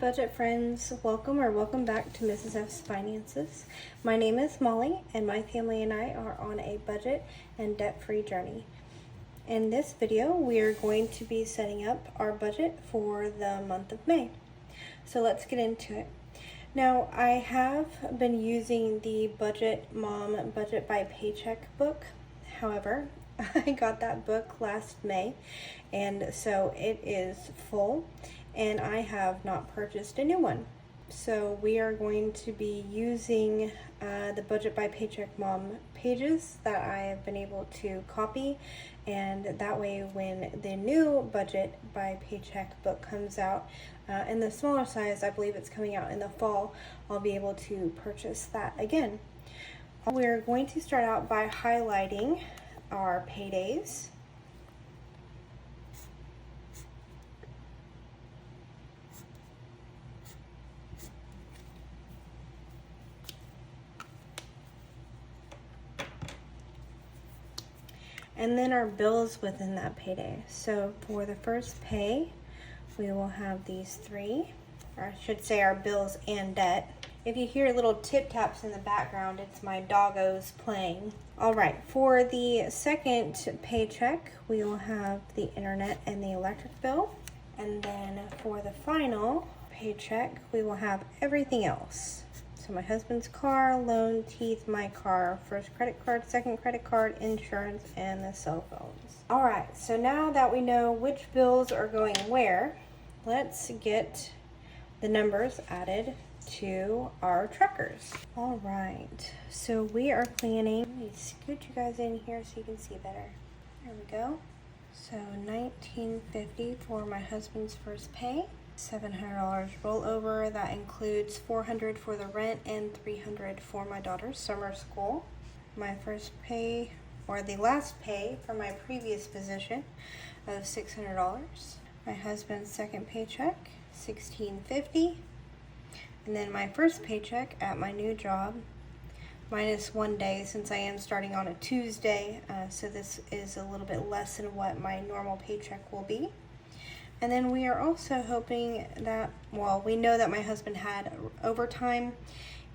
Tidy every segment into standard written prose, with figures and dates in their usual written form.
budget friends, welcome back to Mrs. F's Finances. My name is Molly and my family and I are on a budget and debt-free journey. In this video we are going to be setting up our budget for the month of May. So let's get into it. Now I have been using the Budget Mom Budget by Paycheck book. However, I got that book last May and so it is full and I have not purchased a new one. So we are going to be using the Budget by Paycheck Mom pages that I have been able to copy, and that way when the new Budget by Paycheck book comes out in the smaller size, I believe it's coming out in the fall, I'll be able to purchase that again. We're going to start out by highlighting our paydays. And then our bills within that payday. So for the first pay, we will have these three, or I should say our bills and debt. If you hear little tip taps in the background, it's my doggos playing. All right, for the second paycheck, we will have the internet and the electric bill. And then for the final paycheck, we will have everything else. So my husband's car, loan, teeth, my car, first credit card, second credit card, insurance, and the cell phones. All right, so now that we know which bills are going where, let's get the numbers added to our trackers. All right, so we are planning, let me scoot you guys in here so you can see better. There we go. So $19.50 for my husband's first pay. $700 rollover. That includes $400 for the rent and $300 for my daughter's summer school. My first pay, or the last pay from my previous position, of $600. My husband's second paycheck, $16.50. And then my first paycheck at my new job, minus 1 day since I am starting on a Tuesday, so this is a little bit less than what my normal paycheck will be. And then we are also hoping that, well, we know that my husband had overtime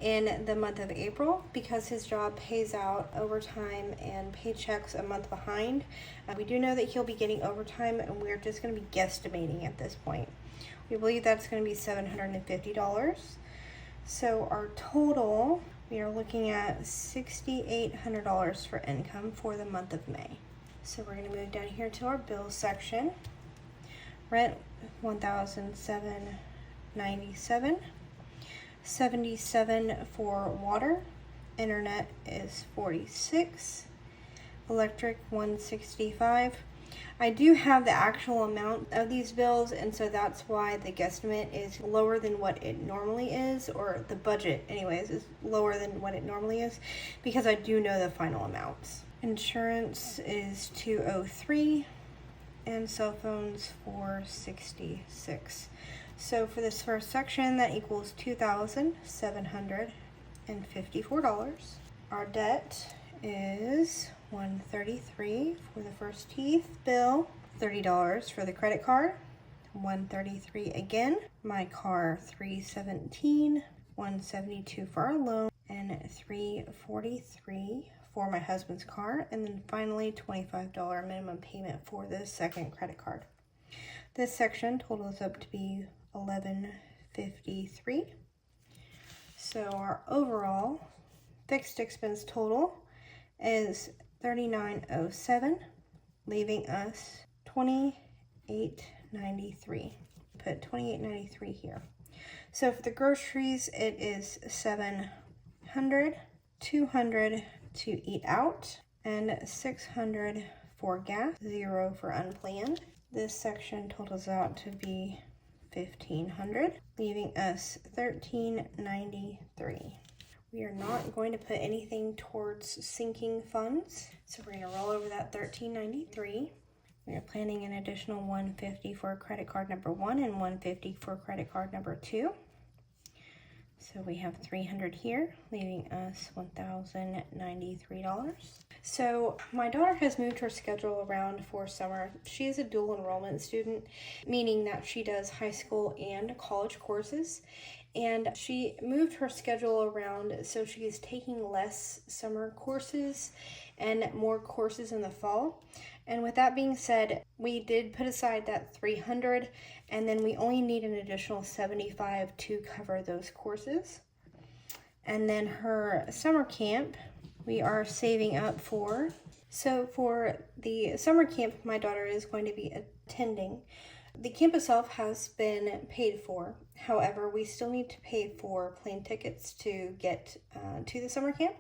in the month of April because his job pays out overtime and paychecks a month behind. We do know that he'll be getting overtime, and we're just going to be guesstimating at this point. We believe that's going to be $750. So our total, we are looking at $6,800 for income for the month of May. So we're going to move down here to our bills section. Rent, $1,797. $77 for water. Internet is $46. Electric, $165. I do have the actual amount of these bills, and so that's why the guesstimate is lower than what it normally is, or the budget anyways is lower than what it normally is, because I do know the final amounts. Insurance is $203. And cell phones $466. So for this first section, that equals $2,754. Our debt is $133 for the first teeth bill, $30 for the credit card, $133 again. My car, $317, $172 for our loan, and $343 for my husband's car, and then finally $25 minimum payment for the second credit card. This section totals up to be $1153. So our overall fixed expense total is $3907, leaving us $2893. Put $2893 here. So for the groceries, it is $700, $200 to eat out, and $600 for gas, $0 for unplanned. This section totals out to be $1,500, leaving us $1,393. We are not going to put anything towards sinking funds, so we're going to roll over that $1,393. We are planning an additional $150 for credit card number 1 and $150 for credit card number 2. So we have $300 here, leaving us $1,093. So my daughter has moved her schedule around for summer. She is a dual enrollment student, meaning that she does high school and college courses. And she moved her schedule around so she is taking less summer courses and more courses in the fall. And with that being said, we did put aside that $300, and then we only need an additional $75 to cover those courses. And then her summer camp, we are saving up for. So for the summer camp my daughter is going to be attending, the camp itself has been paid for. However, we still need to pay for plane tickets to get to the summer camp.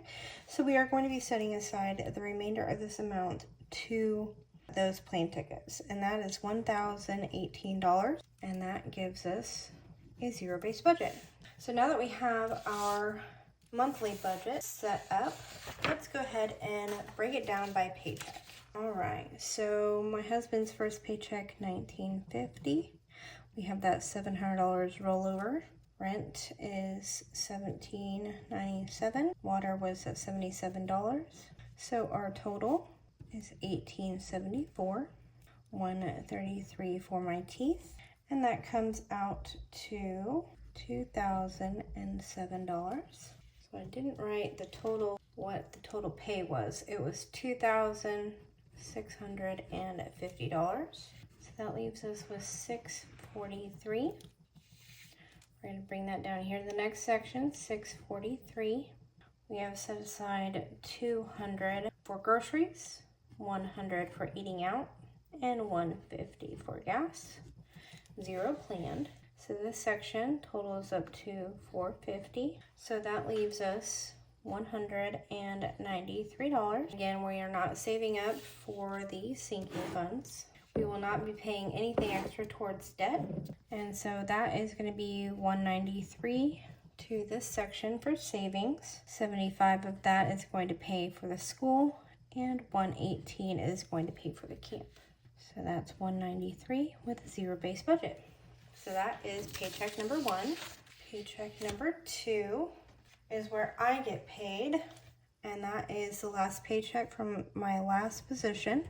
So we are going to be setting aside the remainder of this amount to those plane tickets. And that is $1,018. And that gives us a zero-based budget. So now that we have our monthly budget set up, let's go ahead and break it down by paycheck. All right, so my husband's first paycheck, $1,950. We have that $700 rollover. Rent is $17.97. Water was at $77. So our total is $1,874. $133 for my teeth, and that comes out to $2,007. So I didn't write the total, what the total pay was. It was $2,650. So that leaves us with $643. We're going to bring that down here to the next section, $643. We have set aside $200 for groceries, $100 for eating out, and $150 for gas. Zero planned. So this section totals up to $450. So that leaves us $193. Again, we are not saving up for the sinking funds. We will not be paying anything extra towards debt. And so that is going to be $193 to this section for savings. $75 of that is going to pay for the school, and $118 is going to pay for the camp. So that's $193 with a zero-based budget. So that is paycheck number 1. Paycheck number 2 is where I get paid, and that is the last paycheck from my last position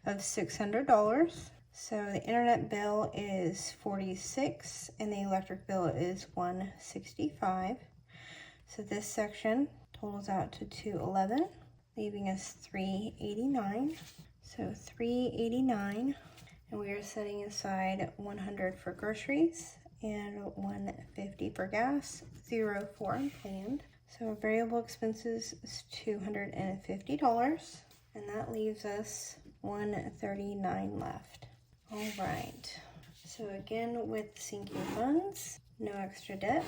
of $600. So the internet bill is $46 and the electric bill is $165. So this section totals out to $211, leaving us $389. So $389, and we are setting aside $100 for groceries and $150 for gas, $0 for unplanned. So our variable expenses is $250, and that leaves us $139 left. All right, so again with sinking funds, no extra debt,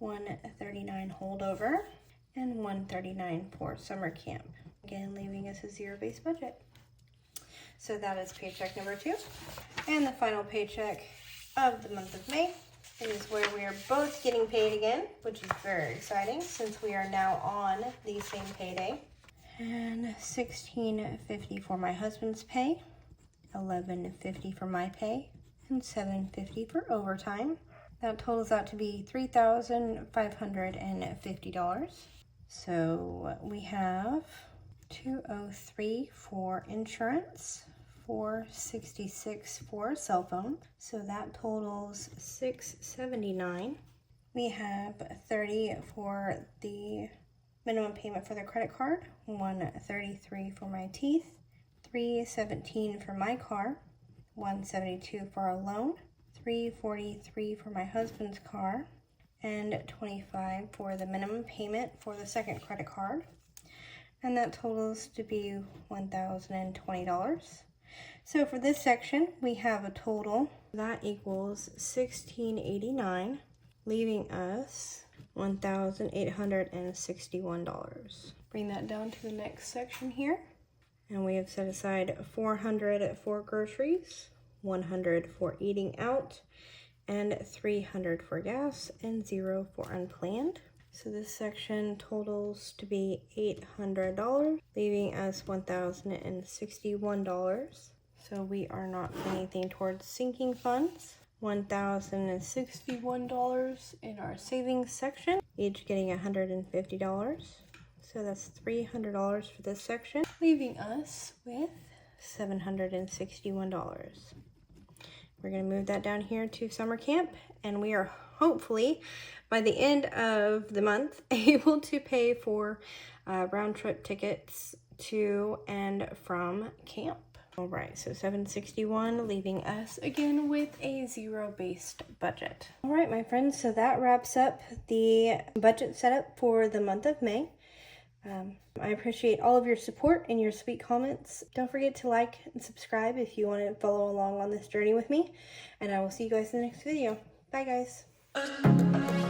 $139 holdover, and $139 for summer camp. Again, leaving us a zero-based budget. So that is paycheck number 2. And the final paycheck of the month of May is where we are both getting paid again, which is very exciting since we are now on the same payday. And $16.50 for my husband's pay, $11.50 for my pay, and $7.50 for overtime. That totals out to be $3,550. So we have $203 for insurance, $466 for cell phone. So that totals $679. We have $30 for the minimum payment for the credit card, $133 for my teeth, $317 for my car, $172 for a loan, $343 for my husband's car, and $25 for the minimum payment for the second credit card. And that totals to be $1,020. So for this section, we have a total that equals $1,689, leaving us $1,861. Bring that down to the next section here. And we have set aside $400 for groceries, $100 for eating out, and $300 for gas, and $0 for unplanned. So this section totals to be $800, leaving us $1,061. So we are not putting anything towards sinking funds. $1,061 in our savings section, each getting $150. So that's $300 for this section, leaving us with $761. We're going to move that down here to summer camp, and we are hopefully by the end of the month able to pay for round trip tickets to and from camp. All right, so $761, leaving us again with a zero-based budget. All right, my friends, so that wraps up the budget setup for the month of May. I appreciate all of your support and your sweet comments. Don't forget to like and subscribe if you want to follow along on this journey with me. And I will see you guys in the next video. Bye, guys.